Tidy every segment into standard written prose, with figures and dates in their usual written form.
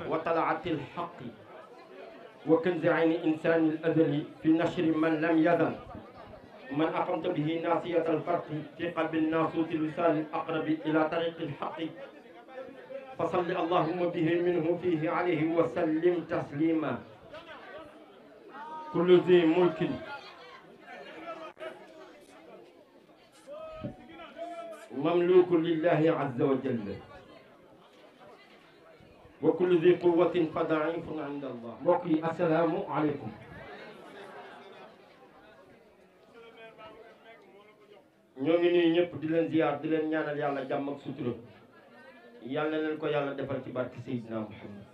وطلعت الحق وكنز عين إنسان الأزلي في نشر من لم يزل من أقمت به ناصية الفرق في قلب الناصوت الوصال الأقرب إلى طريق الحق فصل اللهم به منه فيه عليه وسلم تسليما كل ذي ملك مملوك لله عز وجل وكل ذي قوة فضعيف عند الله. mbokk yi asalaamu aleykum. ñoo ngi nuyu ñëpp di leen ziyaar di leen ñaanal yàlla jàmm ak sutura yàlla leen ko yàlla defal ci barke Seydina Muhammad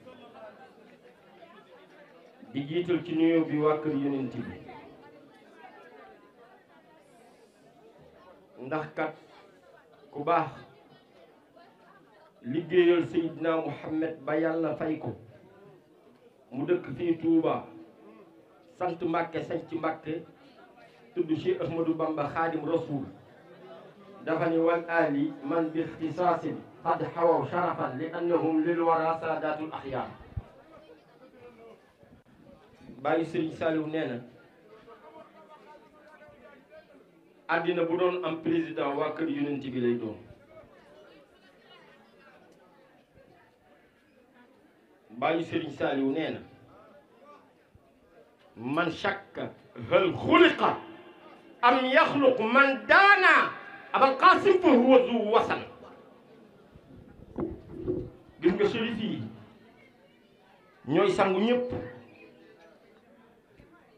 di jiital ci nuyoo bi waa kër yonent bi ndax kat ku baax liggéeyal Seydina Muhammad ba yàlla fay ko mu dëkk fii Touba sant Mbàkke sanc Mbàkke tudd Cheikh Ahmadou Bamba Xaadim Rasul dafa ni wal ali man bi ixtisaasin qad xawaw sharafan li annahum lil wara saadatul axyaar bàyyi Sëriñ Saliou nee na àddina bu doon am président waa kër yonent bi lay doon bàyyi Sëriñ Saliou nee na man shakka hal xuliqa am yaxluq man daana abal qasim fa huwa zu wasan gis nga chérif yi ñooy sangu ñëpp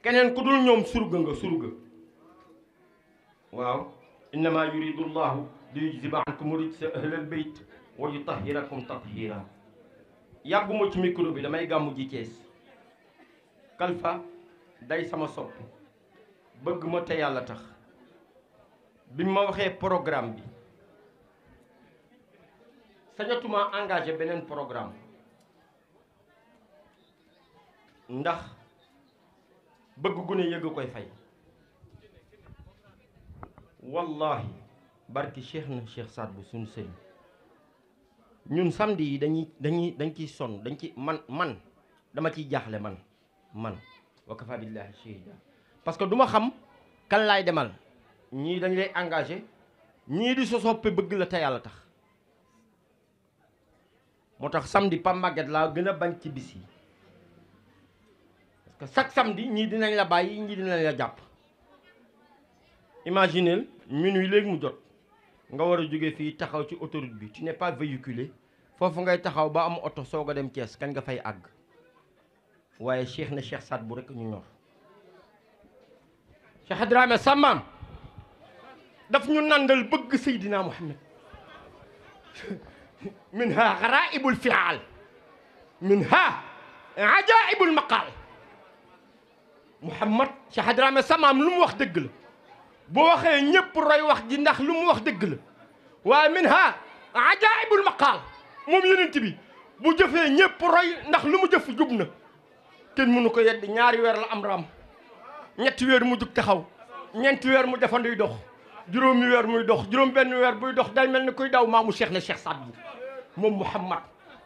keneen ku dul ñoom surga nga surga waaw innama yuridu llahu li yujziba ankum rijsa ahlal bayt wa yutahhirakum tathira yàgguma ci micro bi damay gàmmu ji Cees Kalfa day sama sopp bëgg ma te yàlla tax bi ma waxee programme bi sañatuma engagé beneen programme ndax bëgg gune yëg koy fay wallahi barki cheikh na cheikh Saad bu suñu sëriñ ñun samedi yi dañ ciy sonn dañ ci man dama ciy jaaxle man wa kafa billahi shahida parce que duma xam kan laay demal ñii dañ lay engagé ñii di sosoppe bëgg la te yàlla tax moo tax samedi Pam Maguette laa gën a bañ ci bis yi parce que chaque samedi ñii dinañ la bàyyi ñii dinañ la jàpp imaginez minuit léegi mu jot nga war a jóge fii taxaw ci autoroute bi tu n'es pas véhiculé foofu ngay taxaw ba am oto soog a dem Thiès kañ nga fay àgg waaye cheikh na cheikh Saad bu rek ñu ñor Cheikh Dramé sàmmaam daf ñu nandal bëgg Seydina Muhammad minha garaibul fial minha ajaibul maqal Muhammad Cheikh Dramé sàmmaam lu mu wax dëgg la boo waxee ñëpp roy wax ji ndax lu mu wax dëgg la waaye minha ajaibul maqal moom yonent bi bu jëfee ñëpp roy ndax lu mu jëf jub na kenn mënu ko yedd ñaari weer la am raam ñetti weer mu jug taxaw ñeenti weer mu defanduy dox juróomi weer muy dox juróom benn weer buy dox day mel ni kuy daw maamu cheikh na cheikh Saad bu moom Muhammad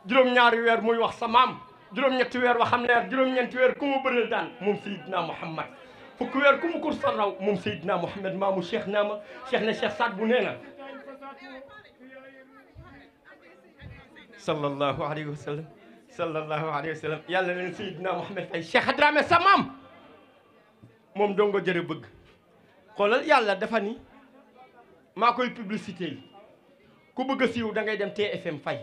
juróom ñaari weer muy wax sa maam juróom ñetti weer waxam leer juróom ñeenti weer ku mu bëreel daan moom Seydina Muhammad fukki weer ku mu kur sa raw moom Seydina Muhammad maamu cheikh naama cheikh na cheikh Saad bu nee na sallallahu alayhi wa sallam sallallahu alayhi wa sallam yàlla leen Seydina Muhammad fay Cheikh Dramé sa maam moom dongo jërë bëgg xoolal yàlla dafa ni maa koy publicité yi ku bëgg a siiw da ngay dem TFM fay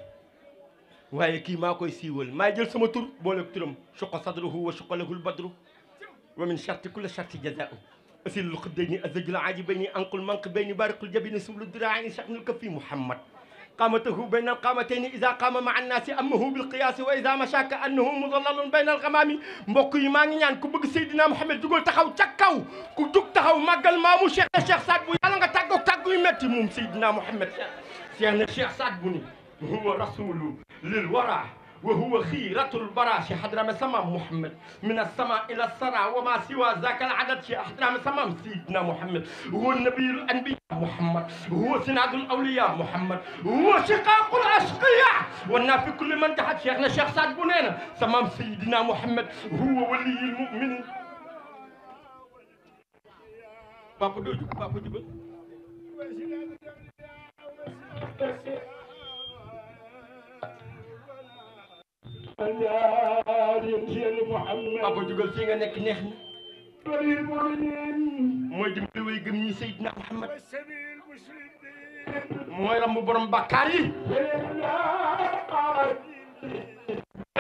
waaye kii maa koy siiwal maay jël sama tur boole turam suqa sadruhu wa suqa lahul badru ومن شرط كل شرط جزاء أسيل الخدين أزج العاجبين أنقل منقبين بارق الجبين سبل الذراعين شأن الكف محمد قامته بين القامتين إذا قام مع الناس أمه بالقياس وإذا مشى كأنه مضلل بين الغمام mbokk yi maa ngi ñaan ku bëgg Seydina Mouhamed dugal taxaw ca kaw ku jug taxaw màggal maamu Cheikh Saad Bou yàlla nga tàggoog tàggu yu metti moom Seydina Mouhamed Cheikh Saad Bou ni huwa rasulu lil wara وهو خيرة البراش حضرة سمام محمد من السماء إلى السرى وما سوى ذاك العدد شيء حضرة سمام سيدنا محمد هو النبي الأنبياء محمد هو سناد الأولياء محمد هو شقاق الأشقياء والنافي كل من تحت شيخنا الشيخ سعد بنينا سمام سيدنا محمد هو ولي المؤمنين بابا دوجو بابا جبل papa jugal fii nga nekk neex na mooy dimbali way gëm ñi Seydina Muhammad mooy rambu borom bàkkaar yi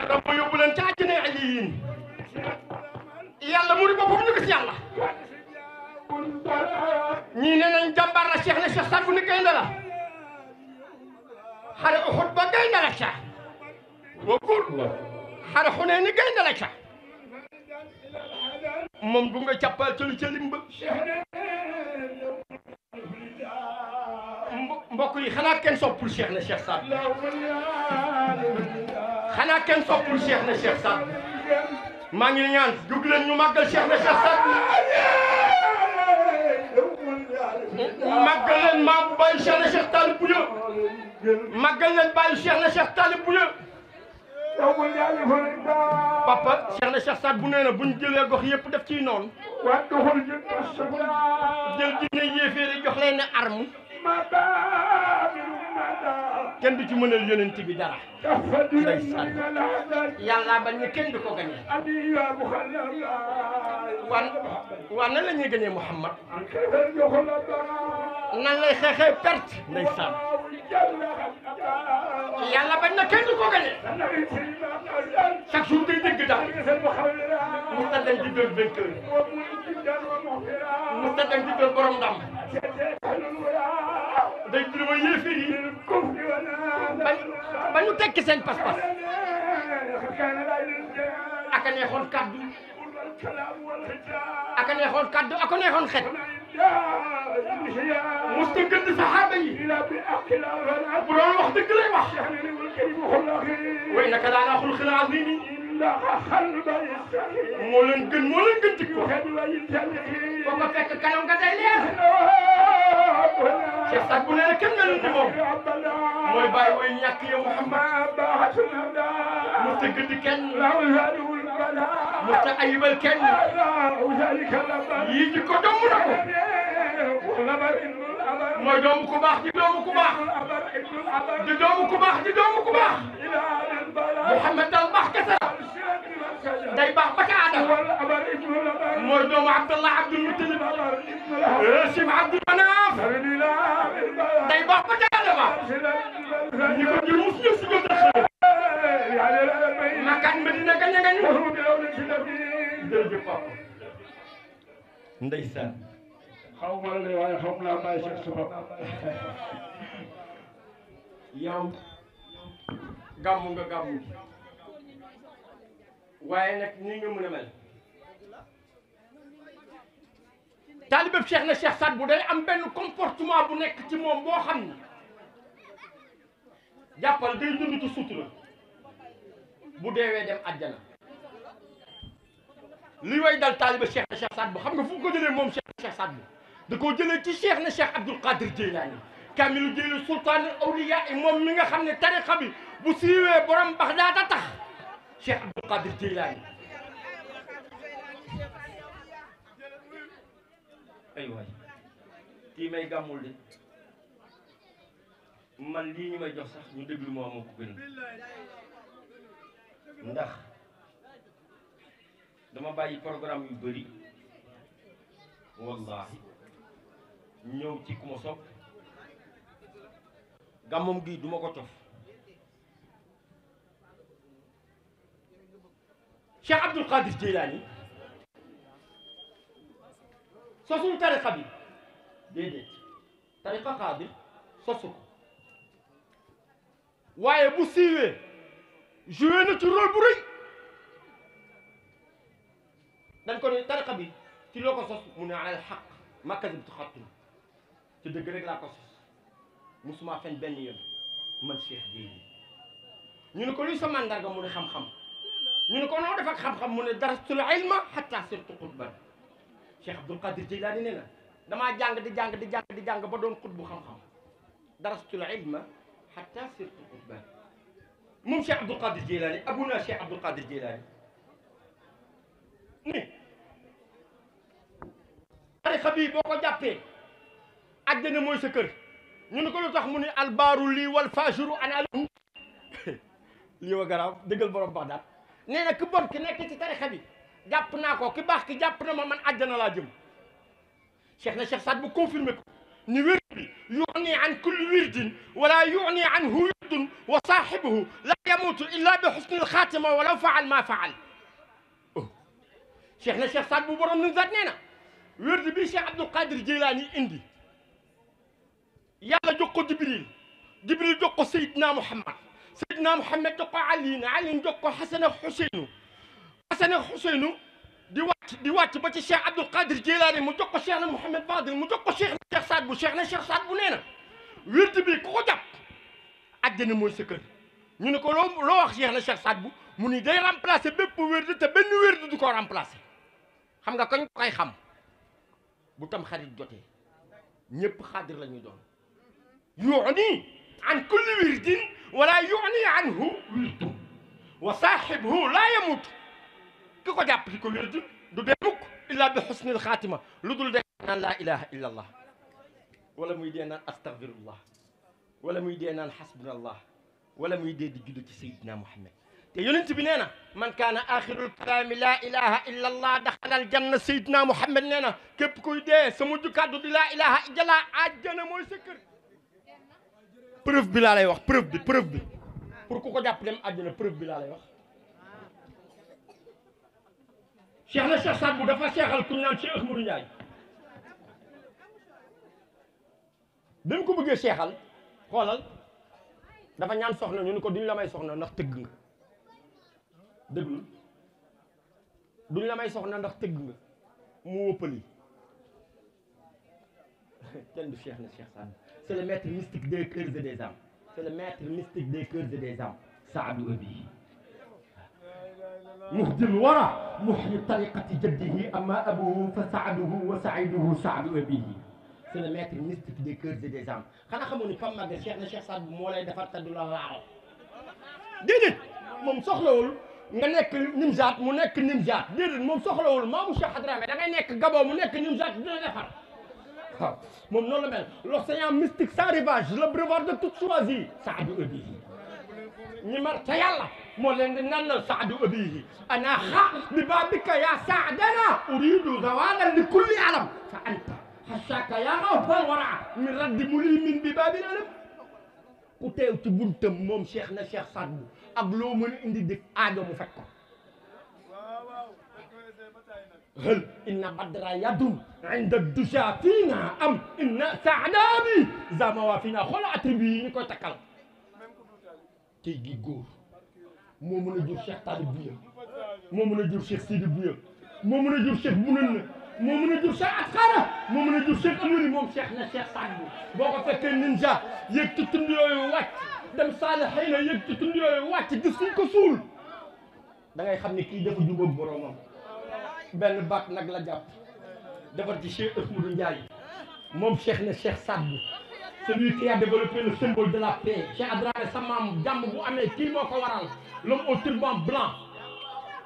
rambu yóbbu leen ca àjjana aliyin yàlla mu di boppam ñu gis yàlla ñii nee nañ jàmbaar la Cheikh na Cheikh Saad Bou ni gaynde la xare Uhud ba gaynde la ca وقول حرا حنين قاين لك مم بونغا تشابال تولي تليمب mbokk yi xanaa kenn soppul Cheikh na Cheikh Saad xanaa kenn soppul Cheikh na Cheikh Saad maa ngi ñaan jóg leen ñu màggal Cheikh na Cheikh Saad màggal leen maa bàyyi Cheikh na Cheikh Talib Bouya màggal leen bàyyi Cheikh na Cheikh Talib Bouya papa Cheikh na Cheikh Saad Bou nee na buñ jëlee gox yëpp def ciy noonu jël dina yéeféere jox leen ne arme kenn du ci mënal yonent bi dara ndeysaan yàlla bañ ne kenn du ko gañe waan nan la ñuy gañee Muhammad nan lay xeexee perte ndeysaan yàlla bañ na kenn du ko gañe chaque jour day dégg daal musta dañ di doon vainqueur musta dañ di doon borom ndam day duma yéeféer yi ba ñu tekki seen pas-pas aka neexoon kaddu aka neexoon kaddu aka neexoon xet musta gëdd saxaaba yi bu doon wax dëgg lay wax way naka laa naa xul xila azimi moo leen gën jikko boo ko fekk kanam nga day leer Cheikh Saad Bou nee na kenn melul ni moom mooy bàyyi way ñàkk ya Muhammad musta gëdd kenn musta ayibal kenn yii jikko domm na ko mooy doomu ku baax di doomu ku baax di doomu ku baax di doomu ku baax Muhammad dal baax kese day baax ba ca Adam mooy doomu Abdallah Abdul Muttalib Hashim Abdul Manaf day baax ba ca Adama ñi ko jur mus ñëw si jot a xëy Makka Medina gañe nga ñu jërëjëf papa ndeysaan xaw ma la de waaye xam naa bàyyi Cheikh suba yow gàmmu nga gàmmu waaye nag nii nga mën a mel taalibeb Cheikh na Cheikh Saad Bou day am benn comportement bu nekk ci moom boo xam ne jàppal day dund ci sutura bu deewee dem àjjana li way dal taalibeb Cheikh na Cheikh Saad Bou xam nga fu ko jëlee moom Cheikh na Cheikh Saad Bou da koo jëlee ci Cheikh na Cheikh Abdul Qadir Jeylaani kaamilu jëli sultaan awliya moom mi nga xam ne tariqa bi bu siiwee borom Baxdaad a tax Cheikh Abdul Qadir Jeylaani ay waay kii may gàmmul de man lii ñu may jox sax ñu déglu moo ko gën ndax dama bàyyi programme yu bëri wallahi ñëw ci ku ma sopp gàmmam gi duma ko cof Cheikh Abdul Qadir Jeylaani sosul tariqa bi déedéet tariqa Qaadir sosu ko waaye bu siiwee joué na ci rôle bu rëy dañ ko ne tariqa bi ci loo ko sos mu ne alal xaq ma kasabtu xattum ci dëgg rek laa ko sos musuma fen benn yoon man Cheikh Jéeli ñu ne ko luy sa mandarga mu ne xam-xam ñu ne ko noo def ak xam-xam mu ne darastul ilma hatta sirtu qutban Cheikh Abdul Qadir Jeylaani nee na damaa jàng di jàng ba doon xutbu xam-xam darastul ilma hatta sirtu qutban moom Cheikh Abdul Qadir Jeylaani abuna Cheikh Abdul Qadir Jeylaani ni tariqa bii boo ko jàppee àjjana mooy sa kër ñu ne ko lu tax mu ne albaaru lii wal fajiru ana lii wa garaaw dëggal borom Baxdaad nee na ki bon ki nekk ci tariqa bi jàpp naa ko ki baax ki jàpp na ma man àjjana laa jëm cheikh na cheikh Saad bu confirmé ko ni wér bi yuxni an kulli wirdin wala yuxni anhu wirdun wa saaxibuhu la yamutu illa bi xusni alxaatima walaw faal ma faal cheikh na cheikh Saad bu borom Nuzhat nee na wérdi bi Cheikh Abdul Qadir Jeylaani indi yàlla jox ko Jibril jox ko Seydina Muhammad jox ko Ali jox ko Xasan ak Xuseynu di wàcc ba ci Cheikh Abdul Qadir Jeylaani mu jox ko Cheikh na Mouhamed Fadil mu jox ko Cheikh na Cheikh Saad bu nee na wérdi bi ku ko jàpp àjjana mooy sa kër ñu ne ko loo wax Cheikh na Cheikh Saad bu mu ni day remplacer bépp wérdi te benn wérdi du ko remplacer xam nga kañ koy xam bu tam xarit jotee ñëpp xaadir la ñuy doon yu'ni an kulli wirdin wala yu'ni anhu wirdun wa saaxibuhu laa yamut ki ko jàpp di ko wirdi du dee mukk illa bi xusnil xaatima lu dul dee naan laa ilaha illa allah wala muy dee naan astaghfirullah wala muy dee naan xasbunallah wala muy dee di judd ci Seydina Muhammad te yonent bi nee na man kaana axirul kalaami laa ilaha illa allah daxala aljanna Seydina Muhammad nee na képp kuy dee sa mujj kàddu di laa ilaha illallah àjjana mooy sa kër preuve bi laa lay wax preuve bi pour ku ko jàpp dem àjjana preuve bi laa lay wax cheikh na Cheikh Saad bu dafa seexal ku ñu naan Cheikh Ahmadou Ndiaye bi mu ko bëggee seexal xoolal dafa ñaan soxna ñu ni ko duñ la may soxna ndax tëgg nga dëggul duñ la may soxna ndax tëgg nga mu wëppali kenn du cheikh na Cheikh Saad c'est le maître mystique des cœurs et des âmes c'est le maître mystique des cœurs et des âmes Saadu Abi muhdi lwara muhyi tariqati jaddihi amma abuhu fa saaduhu wa saiduhu Saadu Abi c'est le maître mystique des cœurs et des âmes xanaa xamoon ni Pape Maguette cheikh na Cheikh Saad bu moo lay defar te du la laal déedéet moom soxlawul nga nekk Nimzaat mu nekk Nimzaat déedéet moom soxlawul maamu Cheikh Hadrame da ngay nekk Gabon mu nekk Nimzaat dina defar waaw moom noonu la mel l'océan mystique sans rivage le breuvage de toute choisie Saadu Abi ñi mar ca yàlla moo leen di nannal Saadu Abi ana xa bi babika ya saadana uridu zawalan li kulli alam fa anta xasaka yaa awfal wara min raddi mulimin bi babil alam ku teew ci buntam moom cheikh na Cheikh Saad bu ak loo mën a indi dëkk aajo mu fekk ko hal inna badra yadun inda duja fiina am inna saadabi zamawa fiina xoola attribut yi ñu koy takkal tey gi góor moo mën a jur Cheikh Talib Bouya moo mën a jur Cheikh Sidi Bouya moo mën a jur Cheikh Bounana moo mën a jur Cheikh Atkara moo mën a jur Cheikh Amari moom cheikh na Cheikh Saad bu boo ko fekkee Nimzaat yéeg ci tund yooyu wàcc dem Saalihiina yéeg ci tund yooyu wàcc gis fuñ ko suul da ngay xam ne kii dafa jubóog boromam benn baat nag la jàpp defar ci Cheikh Ahmadou Ndiaye moom cheikh na Cheikh Saad bu celui qui a développé le symbole de la paix Cheikh Adrame sa maam jàmm bu amee kii moo ko waral l'homme au turban blanc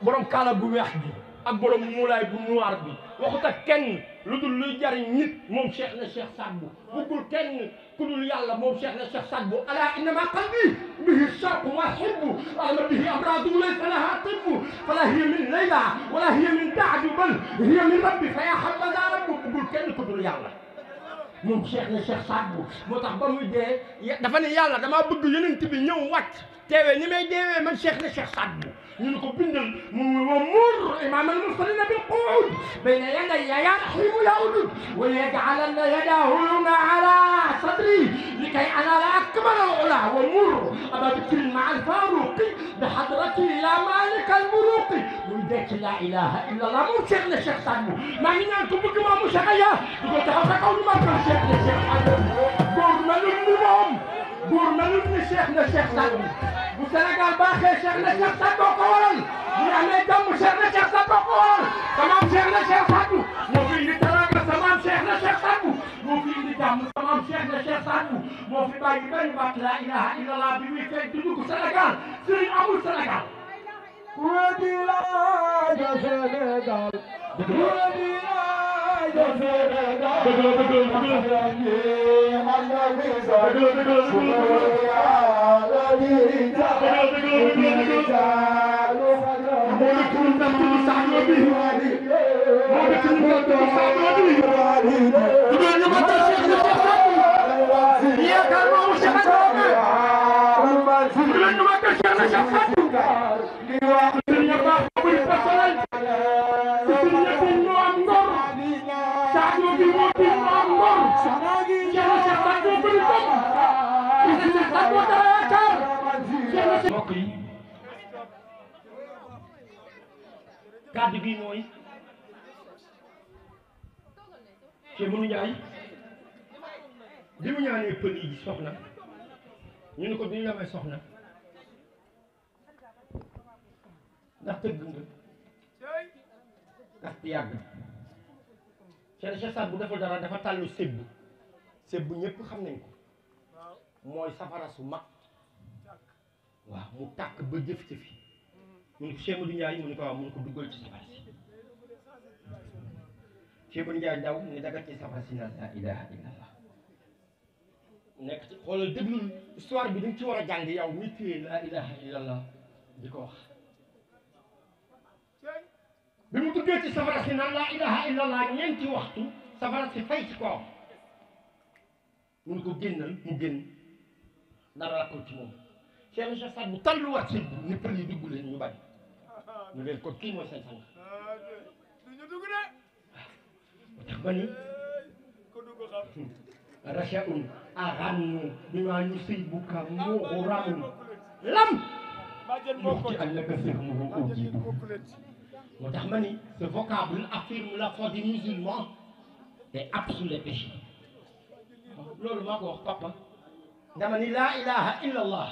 borom kaala bu weex bi ak borom muulaay bu noir bi waxut ak kenn lu dul luy jariñ nit moom cheikh na Cheikh Saad bu buggul kenn ku dul yàlla moom cheikh na Cheikh Saad bu ala innama qalbi bihi shaqu wa hibbu ama bihi amradu laysa laha tibbu fala hiya min layla wala hiya min taadu bal hiya min rabbi fa ya habbaza rabbu buggul kenn ku dul yàlla moom Cheikh na Cheikh Saad Bou moo tax ba muy dee dafa ne yàlla damaa bëgg yonent bi ñëw wàcc teewee ni may deewee man Cheikh na Cheikh Saad Bou ñu ne ko bindal mu wa mur imam al-mursalina bil qu'ud bayna yadayya ya rahimu ya udud wa yaj'alanna yadahu ala sadri likay anala akmala al-ula wa mur aba bikr ma'a al-faruqi بحضرتي يا مالك الملوك ولديك لا اله الا الله مو شيخنا الشيخ Saad Bou ما نيان كو بغ ما مو شيخيا ديكو تاخا تاكاو ما كو شيخنا الشيخ Saad Bou غور ملو ني موم غور ملو ني شيخنا الشيخ Saad Bou bu Sénégal baaxee Cheikhna Cheikh Saad Bou ko waral bu ñu amee jàmm Cheikhna Cheikh Saad Bou ko waral samaam Cheikhna Cheikh Saad Bou moo fi indi teraanga samaam Cheikhna Cheikh Saad Bou moo fi indi jàmm samaam Cheikhna Cheikh Saad Bou moo fi bàyyi benn baat la ilaha illallah bi muy fekk di dugg Sénégal sëriñ amul Sénégal mbokk yi kàddu gi mooy Cheikh Modou Ndiaye bi mu ñaanee pël yi soxna ñu ne ko duñu la may soxna ndax tëgg nga ndax yàgg Cheikh Saad Bou deful dara dafa tàllu sébbu ñëpp xam nañ ko mooy safara su mag waaw mu tàkk ba jëf-jëfi mu ne ko Cheikh Modou Ndiaye mu ne ko waaw mu ne ko duggal ci safara si Cheikh Modou Ndiaye daw ne daga ci safara si na la ilaha illallah nekk ci xoolal déglul histoire bi dañ ci war a jàng yow mi téye la ilaha illallah di ko wax bi mu duggee ci safara si naan la ilaha illallah ñeenti waxtu safara si fay ci kawam mu ne ko génnal mu génn dara la ko ci moom Cheikh Saad Bou talluwaat si ni pël yi dugg leen ñu bañ ñu leen ko kii mooy seen sang tax ba ni rachaun arannu bima yusibuka mughramun lam yuxti allaka fihmuhu ujibu moo tax ma ni ce vocable affirme la foi des musulmans et absout les péchés loolu maa ko wax papa dama ni laa ilaha illa allah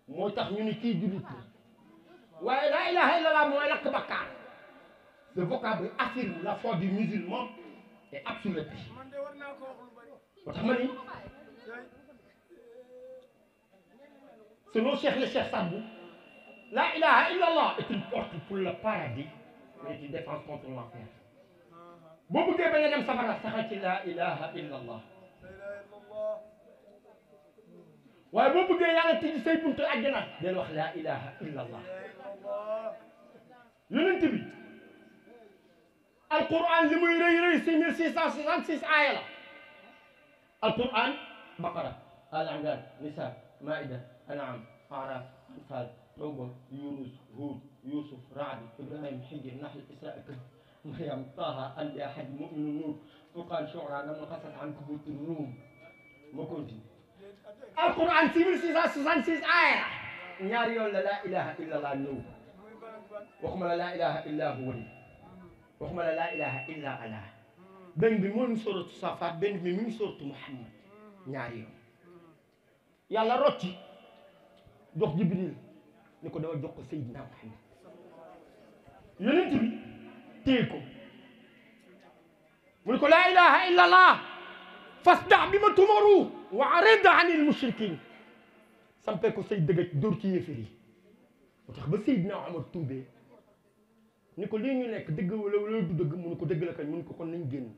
moo tax ñu ni kii jullit la waaye laa ilaha illa allah mooy lakk bakkaar ce vocable affirme la foi du musulman et absout les péchés moo tax ma ni selon Cheikh le Cheikh Saad Bou la ilaha illa allah est une porte pour le paradis mais une défense contre l'enfer boo bëggee bañ a dem safara saxal ci la ilaha illa allah waaye boo bëggee yàlla tijji say buntu àjjana del wax la ilaha illa allah yonent bi alquran li muy rëy rëy 6666 aaya la alquran baqara al imran nisa maida an'am araf anfal tawba yunus hud yusuf ra'd ibrahim hijr nahl isra maryam taha anbiya hajj mu'min nur furqan shu'ara nam qasas ankabut rum ma continue alquran 6666 aaya ñaari yoon la ilaha illa allah ñëw waxuma la ilaha illa huwa waxuma la ilaha illa allah benn bi moo ngi soratu Safaat benn bi mi ngi soratu Muhammad ñaari yoon yàlla rocci jox Jibril ni ko dama jox ko Seydina Muhammad yonent bi téye ko mu ne ko la ilaha illa allah fasda bi ma tumaru wa arid anil mushrikin sampee ko say dëgg dóor ci yéefar yi moo tax ba Seydina Omar tuubee ni ko lii ñu nekk dëgg wala du dëgg mu ne ko dëgg la kañ mu ne ko kon nañ génn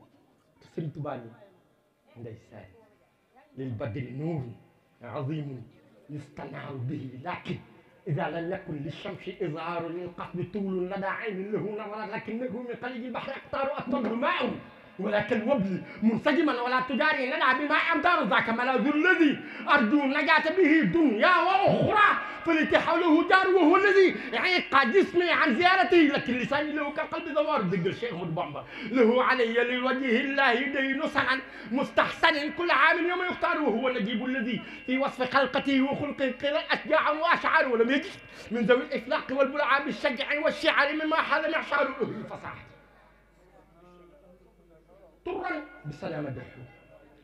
te Sëriñ Tuubaa ni ndeysaan lil badri nuurun azimun yustanaaru bihi lakin ida lam yakun li shamsi izaaru lil qasdi tuulun lada aynin lahu nawara lakinahu min qaliji bahri aqtaaru attadru maa'u ولكن وبلي منسجما ولا تجاري لنا بما أمطار ذاك ملاذ الذي أرجو النجاة به دنيا وأخرى فليت حوله جار وهو الذي يعيق جسمي عن زيارته لكن لساني له كقلب دوار دق الشيخ مدبمبا له علي لوجه الله دين سعا مستحسن كل عام يوم يختار وهو النجيب الذي في وصف خلقته وخلقه قيل أشجاع وأشعار ولم يجد من ذوي الإفلاق والبلعاء بالشجع والشعر مما حال معشار الفصاحة طرا بسلامة دحو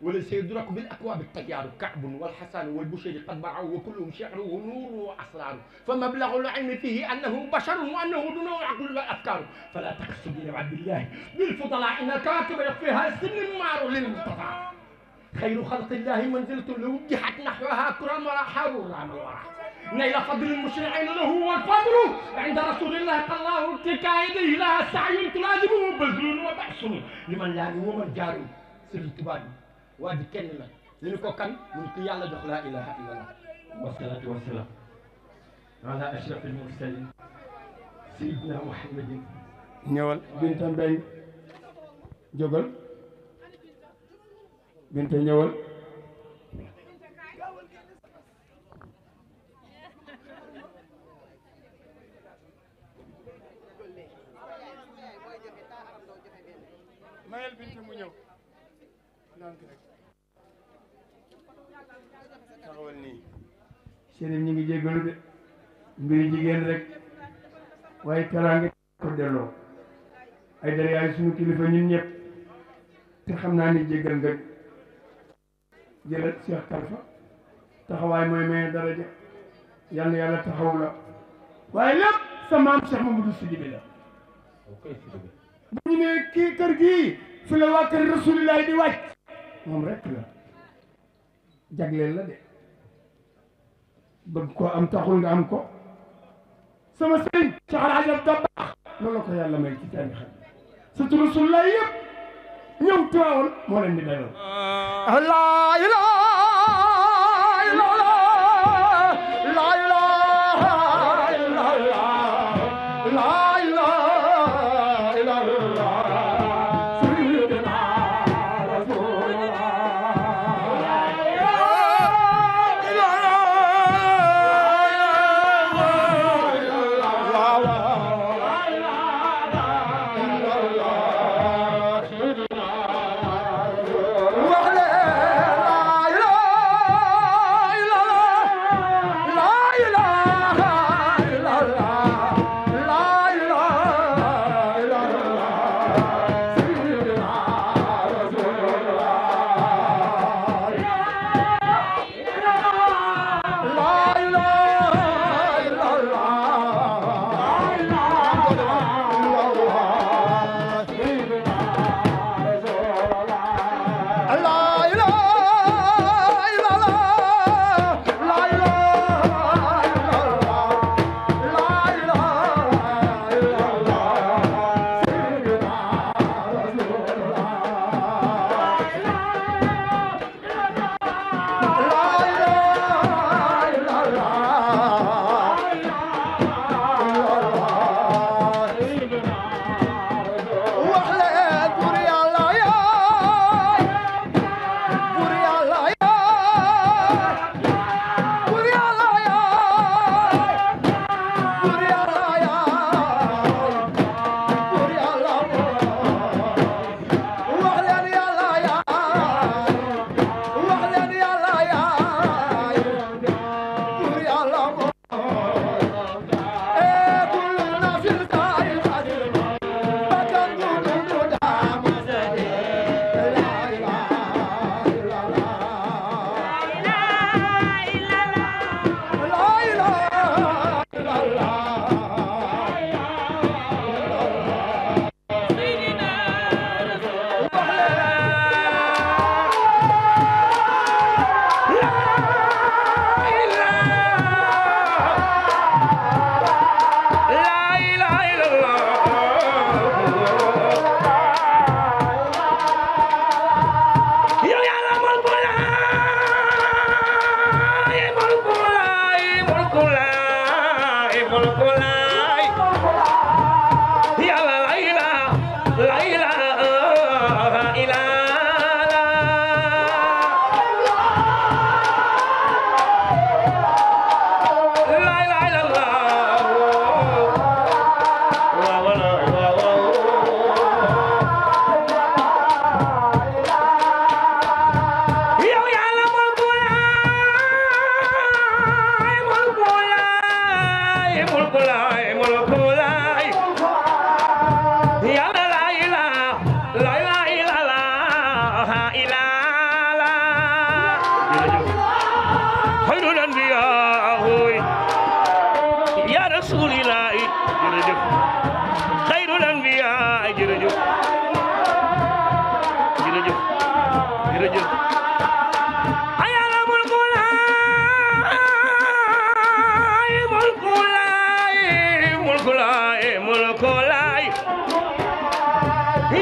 وليس يدرك بالأكواب التيار كعب والحسن والبشير قد برعوا وكلهم شعر ونور وأسرار فمبلغ العلم فيه أنه بشر وأنه دونه عقل وأفكار فلا تقصدي يا عبد الله بالفضلاء إن الكواكب يخفيها السن معر للمصطفى خير خلق الله منزلة لو وجهت نحوها كرم ورحاب ورعم الورع نيل فضل المشرعين له والفضل عند رسول الله قال الله اتكا يديه لها سعي تلازمه بذل وبأس لمن لا ومن جار سر تبادي وادي كلمة لنكو كان منك يالا جوخ لا اله الا الله والصلاة والسلام على اشرف المرسلين سيدنا محمد نيوال بنت مبين جوغل بنت نيوال mayel bint mu ñëw ndànk rek taxawal nii sëriñ ñi ngi jéggalu de mbiri jigéen rek waaye teraanga ko delloo ay dara yaay suñu kilifa ñun ñëpp te xam naa ni jéggal nga jëlal Cheikh Talfa taxawaay mooy maye daraja yal na yàlla taxaw la waaye lépp sa maam Cheikh Mamadou Sidibé la bu ñu nee kii kër gii fi la waa kër Rasulullah di wàcc moom rek la jagleel la de bëgg ko am taxul nga am ko sama sëriñ Cheikh Al Hadj Abdou Dabakh loolu la ko yàlla may ci tànn xam surtout Rasulullah yëpp ñëw Tiwaawan moo leen di dalal la ilaha illallah la ilaha illallah la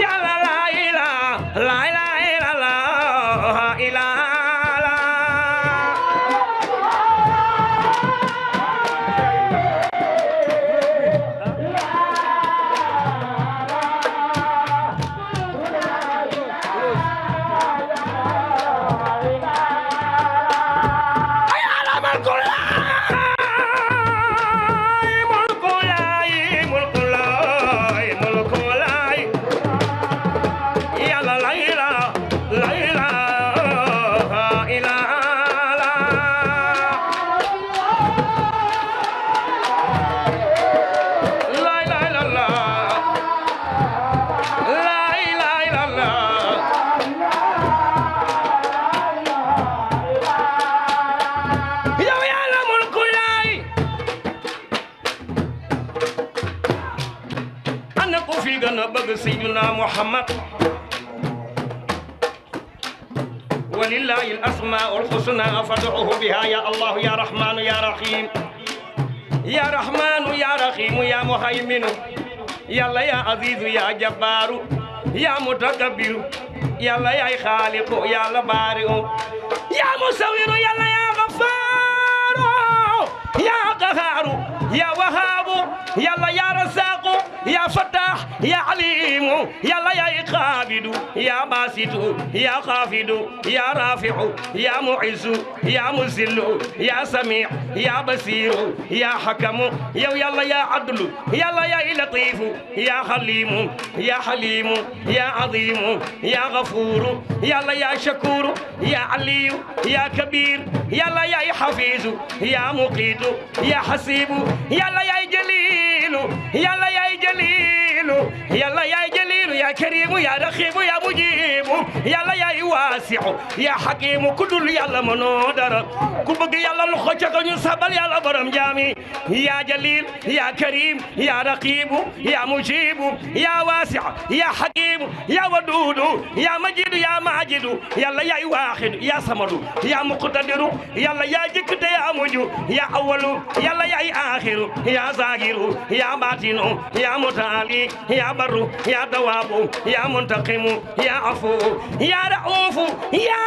ya la ilaha سيدنا محمد ولله الأسماء الحسنى فادعوه بها يا الله يا رحمن يا رحيم يا رحمن يا رحيم يا مهيمن يا الله يا عزيز يا جبار يا متكبر يا الله يا خالق يا الله بارئ يا مصور يا الله يا غفار يا قهار يا وهاب يا الله يا رزاق يا فتاح يا عليم يا الله يا قابض يا باسط يا خافض يا رافع يا معز يا مذل يا سميع يا بصير يا حكم يا الله يا عدل يا الله يا لطيف يا حليم يا حليم يا عظيم يا غفور يا الله يا شكور يا علي يا كبير يا الله يا حفيظ يا مقيت يا حسيب يا الله يا جليل يا الله يا جليل يا الله يا جليل يا كريم يا رخيب يا مجيب يا الله يا واسع يا حكيم كل يا الله منودر كبغ يا الله لخوتك ñu sabal يا الله borom jami يا جليل يا كريم يا رقيب يا مجيب يا واسع يا حكيم يا ودود يا مجيد يا ماجد يا الله يا واحد يا صمد يا مقتدر يا الله يا جكت يا موجو يا اول يا الله يا اخر يا ظاهر يا باطن يا متعالي يا بر يا تواب يا منتقم يا عفو يا رؤوف يا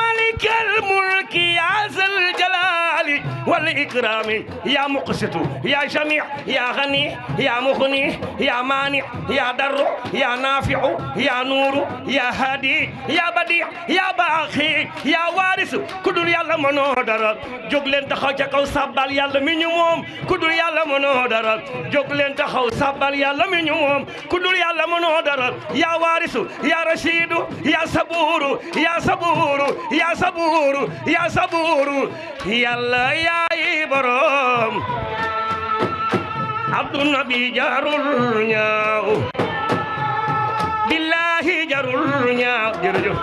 ملك الملك يا ذا الجلال والإكرام يا مقسط يا جميع يا غني يا مغني يا مانع يا در يا نافع يا نور يا هادي يا بديع يا باقي يا وارث كدول يالا منو دara jóg leen taxaw ca kaw sabbal yàlla mi ñu moom kudul yàlla mënoo dara jóg leen taxaw sabbal yàlla mi ñu moom kudul yàlla mënoo dara yaa waarisu yaa rasiidu yaa sabuuru yaa sabuuru yaa sabuuru yaa sabuuru yàlla yaay borom abdu nabi jarul ñaaw billahi jarul ñaaw jërëjëf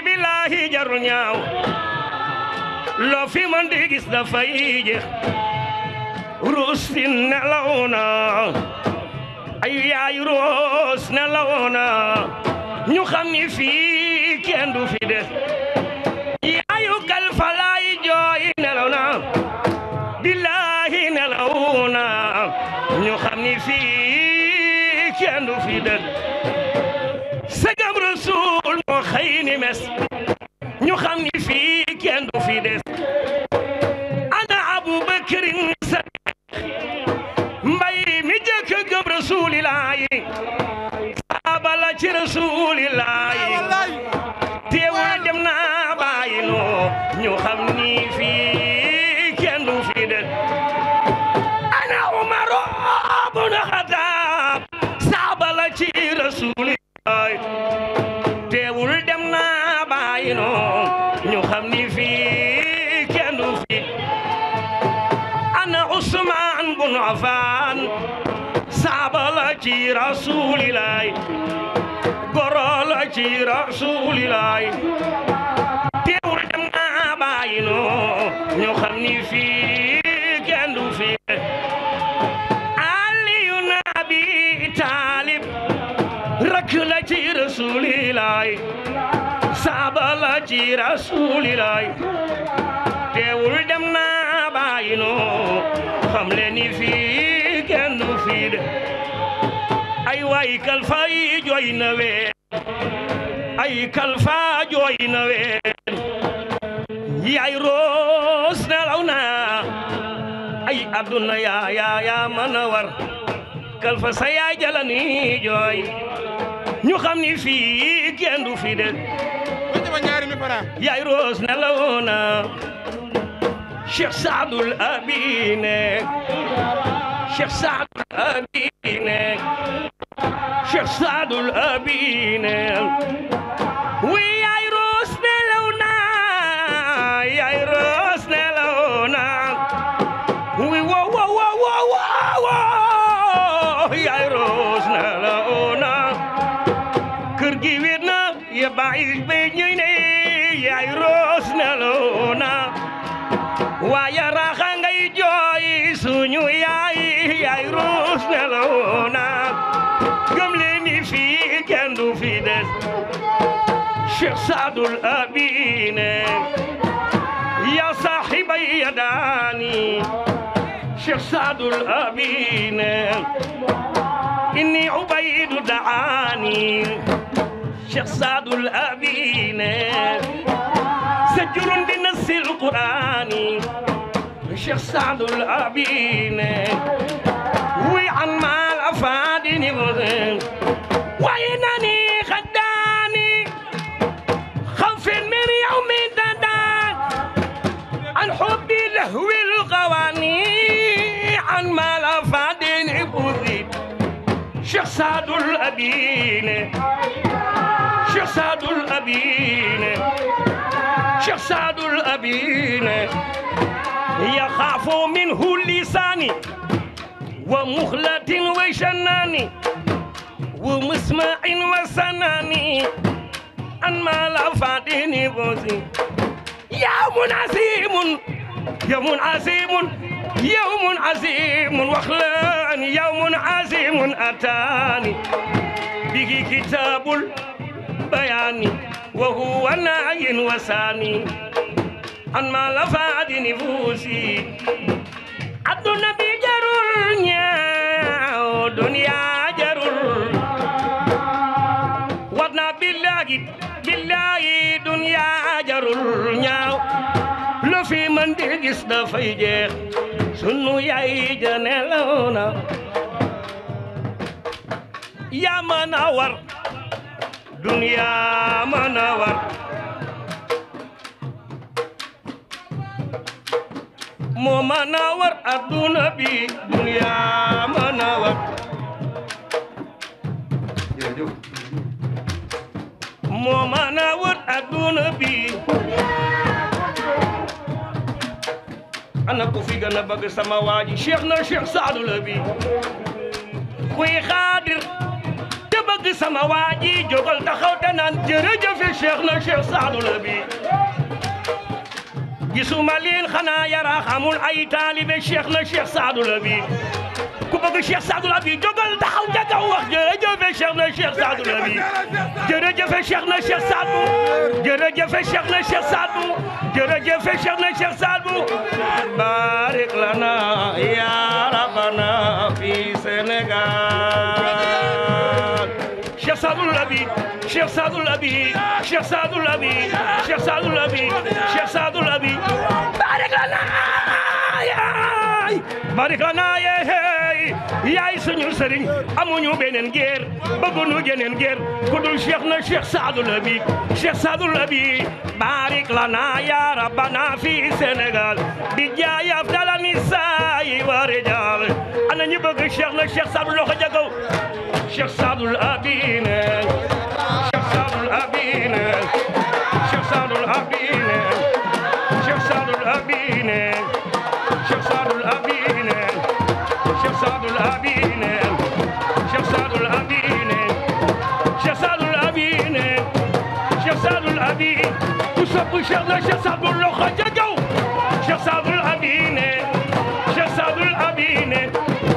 billahi jarul ñaaw loo fi man di gis dafay jeex ruus fi nelaw na ay yaay ruus nelaw na ñu xam ni fii kenn du fi des yaayu kalfa laay jooy nelaw na billahi nelaw na ñu xam ni fii kenn du fi des sagam rasul moo xëy ni mes ñu xam ni fii kenn du fi des ana abubakrin sadiq mbay mi jëkk gëm rasulillahi saaba la ci rasulillahi teewul dem na bàyyi noo ñu xam ni fii kenn du fi des ana umar ibn xataab saaba la ci rasulillahi teewul dem na bàyyi noo ñu xam ni fii kenn du fi ana Usmaan bun Affaan saaba la ci rasulillahi goro la ci rasulillahi teewul dem na bàyyi noo ñu xam ni fii kenn du fi Aliyu na Abi Taalib rakk la ci rasulillahi saaba la ci rasulillahi teewul dem na bàyyi noo xam le ni fii kenn du fi de ay waay kalfa yi jooy na ween ay kalfa jooy na ween yaay roos nelaw na ay aduna yaa mën a war kalfa sa yaay jalani jooy ñu xam ni fii kenn du fi des yaay roos nelaw na Cheikh Saadul Abi nekk Cheikh Saadul Abi nekk Cheikh Saadul Abi nekk wi yaay roos nelaw na yaay roos nelaw na wi wo wo wo wo wo yaay roos nelaw na kër gi wéet na ya bàyyi ba ñuy ne yaay roos nelaw na waaye raxa ngay jooy suñu yaay roos nelaw na gëm leen ni fii kenn du fi des Cheikh Saadul Abi ne ya saaxibay yadaani Cheikh Saadul Abi ne inni ubaydu daani Cheikh Saadul Abi ne سجل بنص القرآن الشيخ سعد الأبين وعن ما الأفادين وإنني خداني خوف من يوم ددان عن حب لهو الغواني عن ما الأفادين بوذي الشيخ سعد الأبين الشيخ سعد الأبين شيخ سعد الأبين يخاف منه اللسان ومخلة وشنان ومسمع وسنان أنما لا فادين بوزي يوم عظيم يوم عظيم يوم عظيم وخلان يوم عظيم أتاني به كتاب البيان وهو ناي وساني عن ما لفاد نفوسي عبد النبي جرول نياو دنيا جرول ودنا بالله دنيا جرول نياو لو في من دي gis dafay jeex sunu yaay janelona yaa mën a war dunya mën a war moo mën a war adduna bi dunya mën a war moo mën a war adduna bi ana ku fi gën a bëgg sama waaji Cheikh na Cheikh Saadul Abi kuy xaadir te bëgg sama waaji jógal taxaw te naan jërëjëf Cheikh na Cheikh Saadul Abi gisuma leen xanaa yara xamul ay taalibe Cheikh na Cheikh Saadul Abi ku bëgg Cheikh Saadul Abi jógal taxaw ca kaw wax jërëjëf Cheikh na Cheikh Saadul Abi jërëjëf Cheikh na Cheikh Saadu jërëjëf Cheikh na Cheikh Saadu jërëjëf Cheikh na Cheikh Saadu barik lana ya rabbana fi Sénégal Cheikh Saadul Abi Cheikh Saadul Abi Cheikh Saadul Abi Cheikh Saadul Abi Cheikh Saadul Abi barik lana barik lana yaay suñu sëriñ amuñu beneen géer bëgguñu geneen géer ku dul Cheikh na Cheikh Saadul Abi Cheikh Saadul Abi barik lana ya rabbana fi Sénégal bi jaay afdal nisaa wa rijal ana ñu bëgg Cheikh na Cheikh Saadul loxo jagaw Cheikh Saadul Abi ne Cheikh Saadul Abi ne Cheikh Saadul Abi ne Cheikh Saadul Abi ne Cheikh Saadul Abi ne Cheikh Saadul Abi ne Cheikh Saadul Abi ne Cheikh Saadul Abi ne Cheikh Saadul Abi ku sopp Cheikh na Cheikh Saadul loxo jagaw Cheikh Saadul Abi ne Cheikh Saadul Abi ne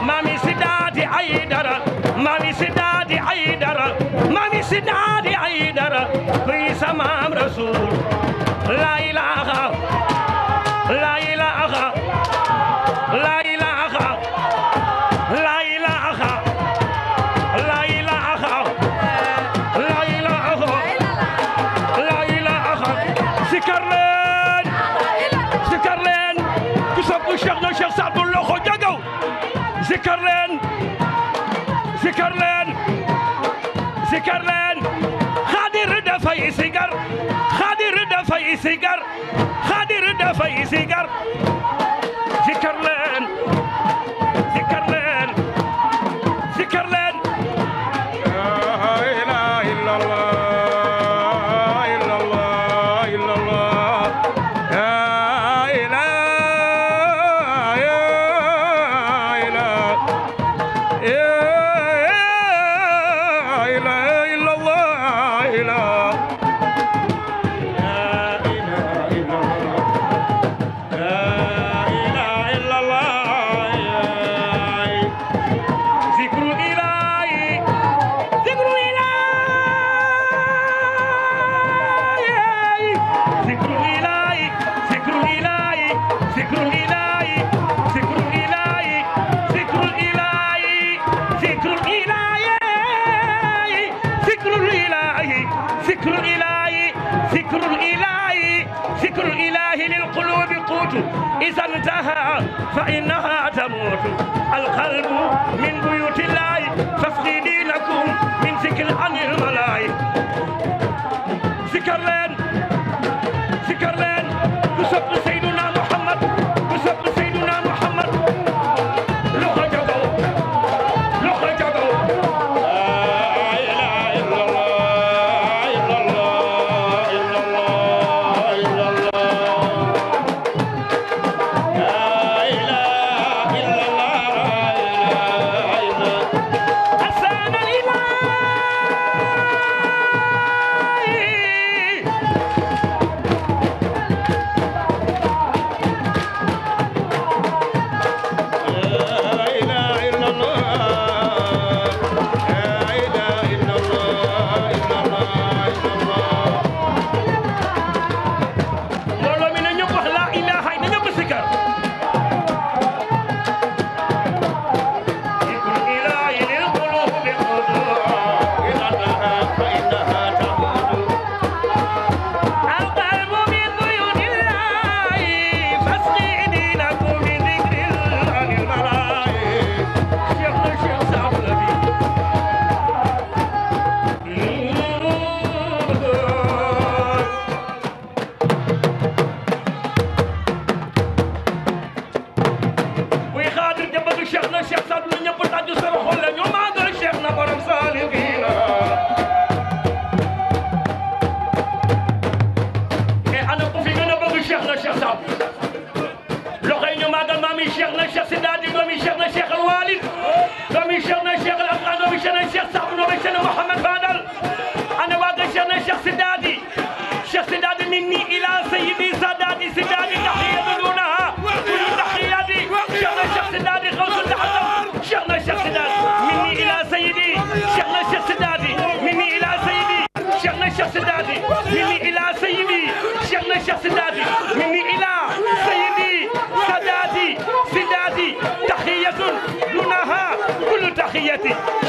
Mami Sidaati Aydara Mami Sidaati Aydara Mami Sidaati Aydara kuy sama Rasul la ilaha la ilaha la ilaha la ilaha la sikar leen sikar leen xaadir dafay sigar xaadir dafay sigar xaadir dafay sigar sikar leen sikar leen sikar leen la ilaha illallah illallah illallah la ilaha إذا انتهى فإنها تموت القلب من بيوت الله فافقي دينكم من ذكر عن الملائكة ذكر لين ذكر لين بسبب سيدنا محمد بسبب سيدنا محمد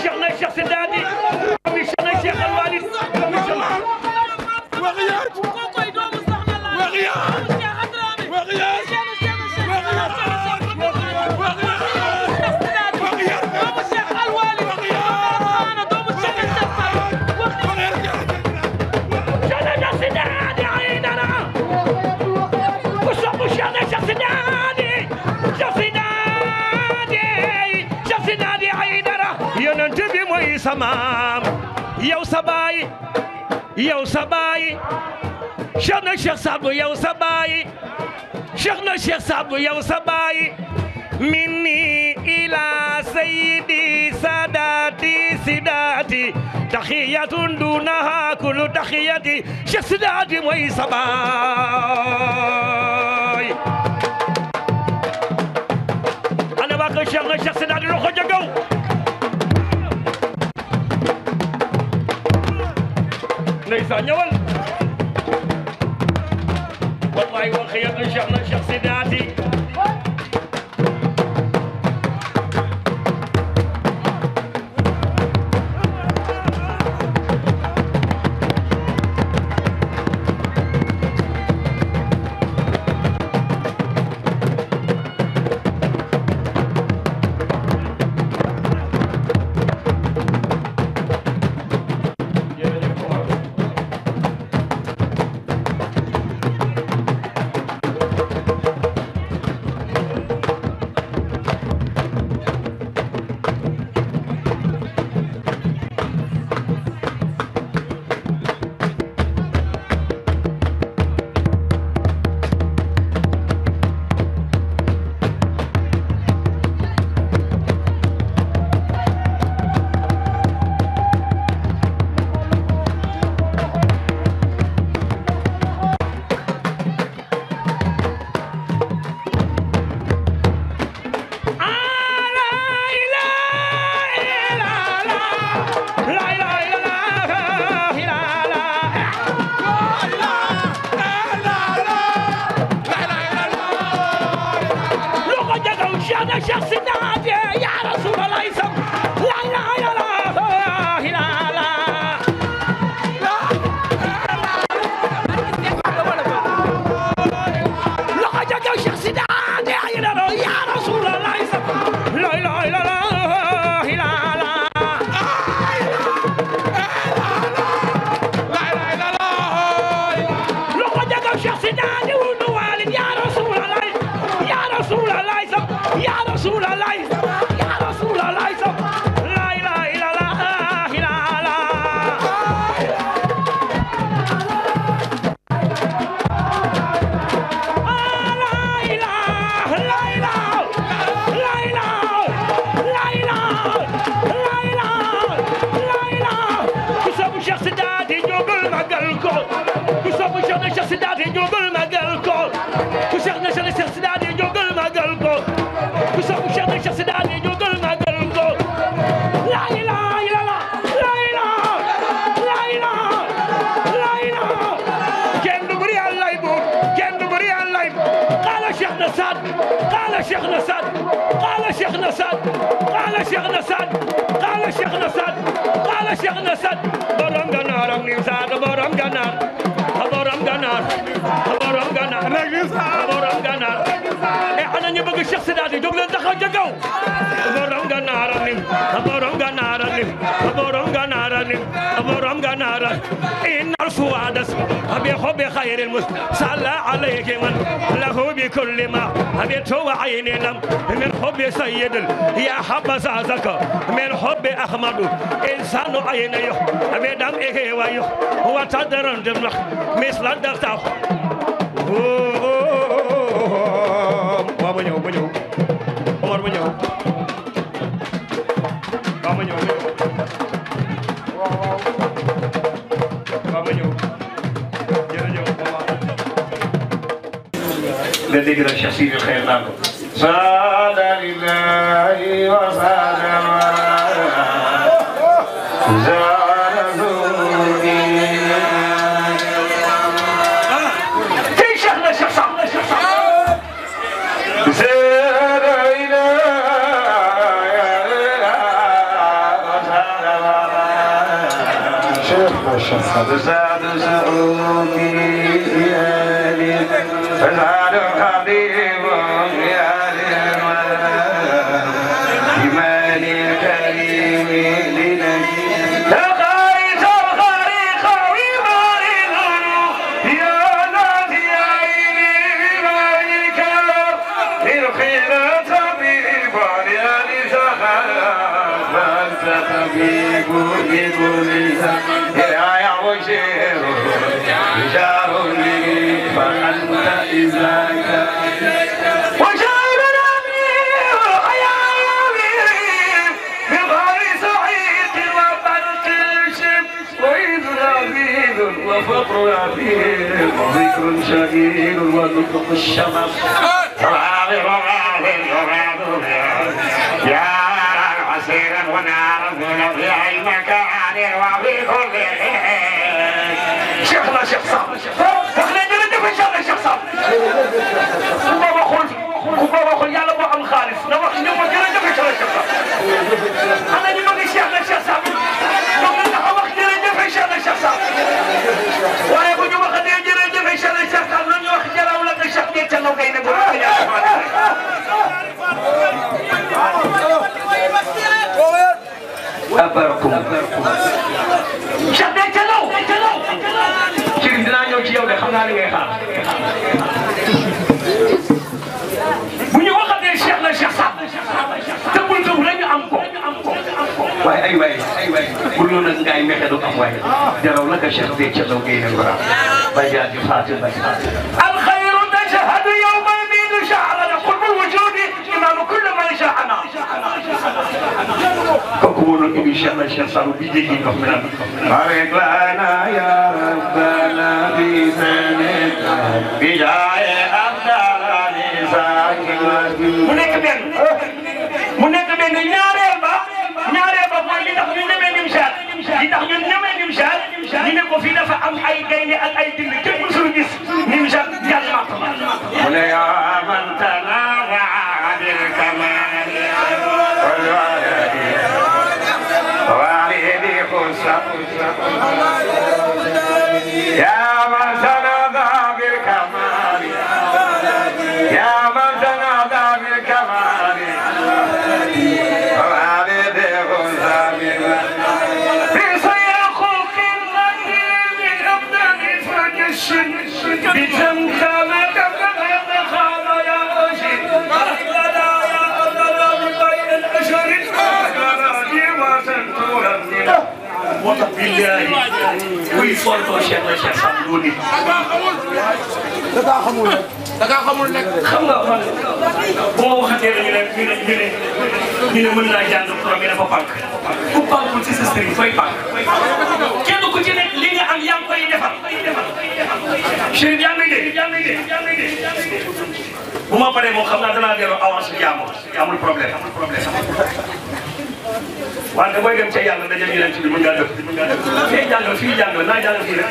شيخنا الشيخ سدادي شيخنا الشيخ الوالد وغيات سمام يا صباي يا صباي شيخنا الشيخ صابو يا صباي شيخنا الشيخ صابو يا صباي مني إلى سيدي ساداتي ساداتي تحية دونها كل تحية شيخ ساداتي وي صباي أنا باقي شيخنا الشيخ ساداتي روحو جاكو ndeysaan ñëwal wallaay wa xiyatu Cheikh na Cheikh Sidaati قال شيخنا سعد قال شيخنا سعد قال شيخنا سعد قال شيخنا سعد قال شيخنا سعد borom ganaar ak ni saad borom ganaar borom ganaar borom ganaar borom ganaar e ana ñu bëgg Cheikh Sidaati jóg leen taxaw ca kaw borom ganaar ak ni borom ganaar ak ni borom ganaar ak ni borom ganaar innal fuadas bi hubbi khayril mus salla alayhi man lahu bi kulli ma habitu wa aynina min hubbi sayyidil ya habasa zaka min hubbi ahmadu insanu aynayo بدم إيه وياه وتدرن دمخ مثل الدكتور بابا نيو بنيو عمر بنيو بابا نيو بابا نيو جرجو بابا لديك الشخصية الخير لكم صاد لله وصاد زاد سعودي فزاد حبيب بمال الكريم لنجي تخاريخ الخريخ ومارغ يا نادي عيني بمالك الخير طبيب يا لسخر فانت طبيب بكل جارني فأنت إذا وجارنا وحياة بغير سعيد وبرق الشم وإذ غبيل وفقر عبيد وذكر شديد ونطق الشمس يا عسيرا ونارا في علمك عن وفي كل شيخنا شيخ صاحب احنا نردف ان شاء الله شيخ صاحب كوبا بقول يلا ابو عم خالد نروح نبغى نردف ان شاء الله شيخ صاحب انا نبغى شيخنا شيخ صاحب نبغى نروح نردف ان شاء الله شيخ صاحب وانا ابو نبغى نردف ان شاء الله شيخ صاحب نروح جرا ولا الشيخ يتسلو بين نقول يا أبركم شد يتسلو Sëriñ dinaa ñëw ci yow de xam naa li ngay xaar bu ñu waxatee Cheikh na Cheikh Saad te bul tëb rek ñu am ko waaye ay waay bul noonu nag ngay mexe du am waaye jaraw la ka Cheikh de ca daw ngay ne ngora bay jaar di faatu bay al khayru tashhadu yawma min sha'ra qurb al wujud imam kull man sha'ana kooku moo doon indi Cheikh na Cheikh Saad bi jéggi ndox mi naan barik lana ya rabbana bi sanik bijay abdalani mu nekk benn ñaareel ba mooy li tax ñu ñemee Nimzaat li tax ñu ñemee Nimzaat ñu ne ko fii dafa am ay gaynde ak ay dindi képp musul gis Nimzaat jàll ma ko mu ne ya man tanawa bil kamal wal waladi walidi khusa ya man tanawa bil kamal ya man tanawa bil kamal walidi khusa بتم خامك خام يا رشيد لا يا الله بين الاشهر غادي ما تنطر وطب بالله ويفرطوا شيخ الشيخ صدوني da xamul nag xam nga boo waxatee ñu ne mën naa jàng programme dafa pànk ku pànkul ci sa sëriñ fay pànk kenn ku ci nekk li nga am yaa ngi koy defal Chérif yaa ngi dégg bu ma paree moom xam naa danaa delloo avance jàmm amul problème wante booy dem ca yàlla dajal ñu leen ci bi mën ngaa def fii jàng naa jàng fii rek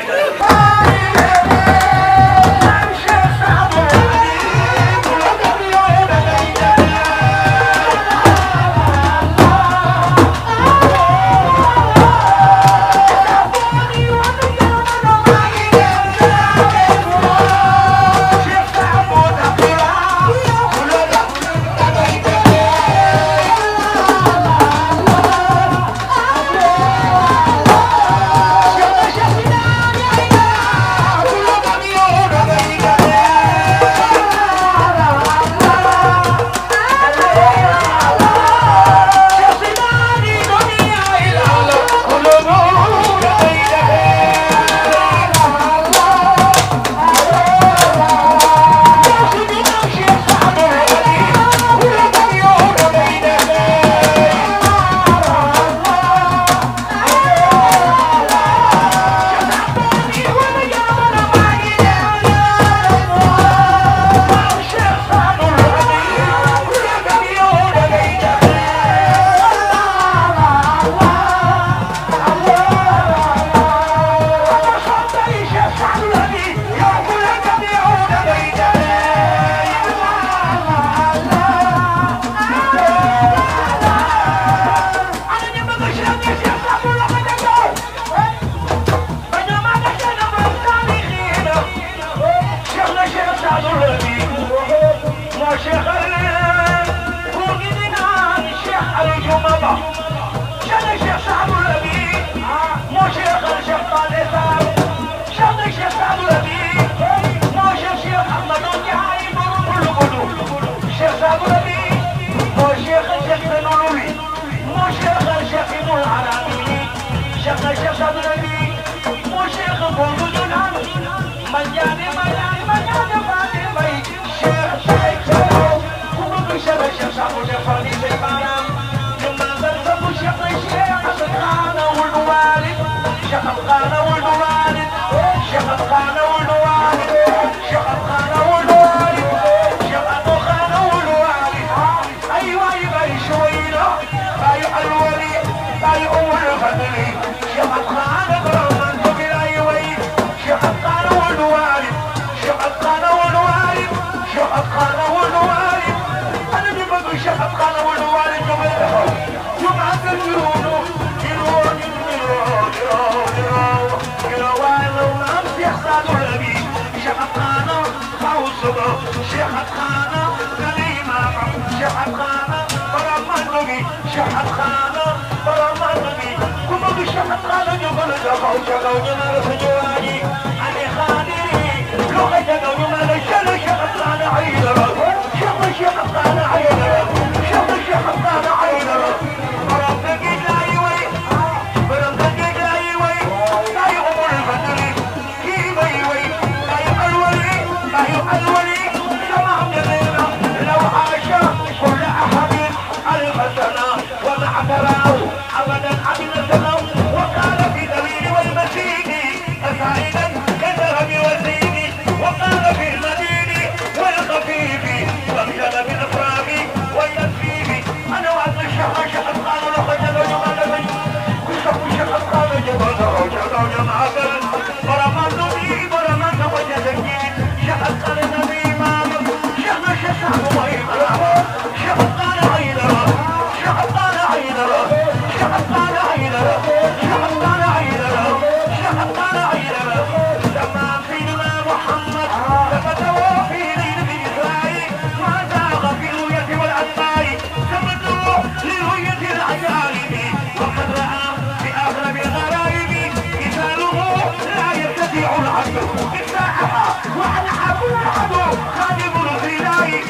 صدري وشيخ قلب جنان مجاني فاطمي شيخ قلوب شيخ صاحب جفاني سيبانا ثم ذنب شيخ الخانة والوالد شيخ الخانة والوالد شيخ الخانة والوالد شيخ الخانة والوالد شيخ الخانة والوالد أيوة يبقى شوينا أيوة الولي أيوة الفضل شيخ الخانة برمان تبي أيوة شيخ الخانة والوالد شيخ الخانة والوالد شيخ الخانة والوالد أنا ببقى شيخ الخانة والوالد جميلهم جمعة الجنون شيخ خانة كلمة شيخ خانة برمانوي شيخ خانة برمانوي كم بشيخ خانة جبل جبل جبل جمال سجواني أنا خاني لغة جبل جمال شيخ خانة عيدر شيخ خانة عيدر شيخ خانة عيدر برمانوي لا يوي برمانوي لا يوي لا يؤمر الفضل كيف يوي لا يؤولي لا يؤولي أبدا عبد السلام وقال في دليل والمسيد فسائدا كذهب وزيد وقال في المدين والخفيف وامشد بالافراد والتسفيف انا وعد الشهر شهر قالوا له خجلوا جمال وشفوا شهر قالوا جبلوا جماعة برمان وجدكين شهر قال النبي امامك شهر شهر وإمامك شهر قال عينه شهر قال عينه شهر قال عينه لما فينا محمد فتوى في ليل الإسراء ما زاغ في الرؤية والأسماء تمنوا لرؤية العجائب وقد رأى في أغلب الغرائب مثاله لا يستطيع العبد إفتاحها وعن عبده خادم الخلاء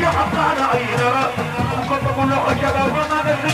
شهر قال عينه وقد تقول له شباب ما بس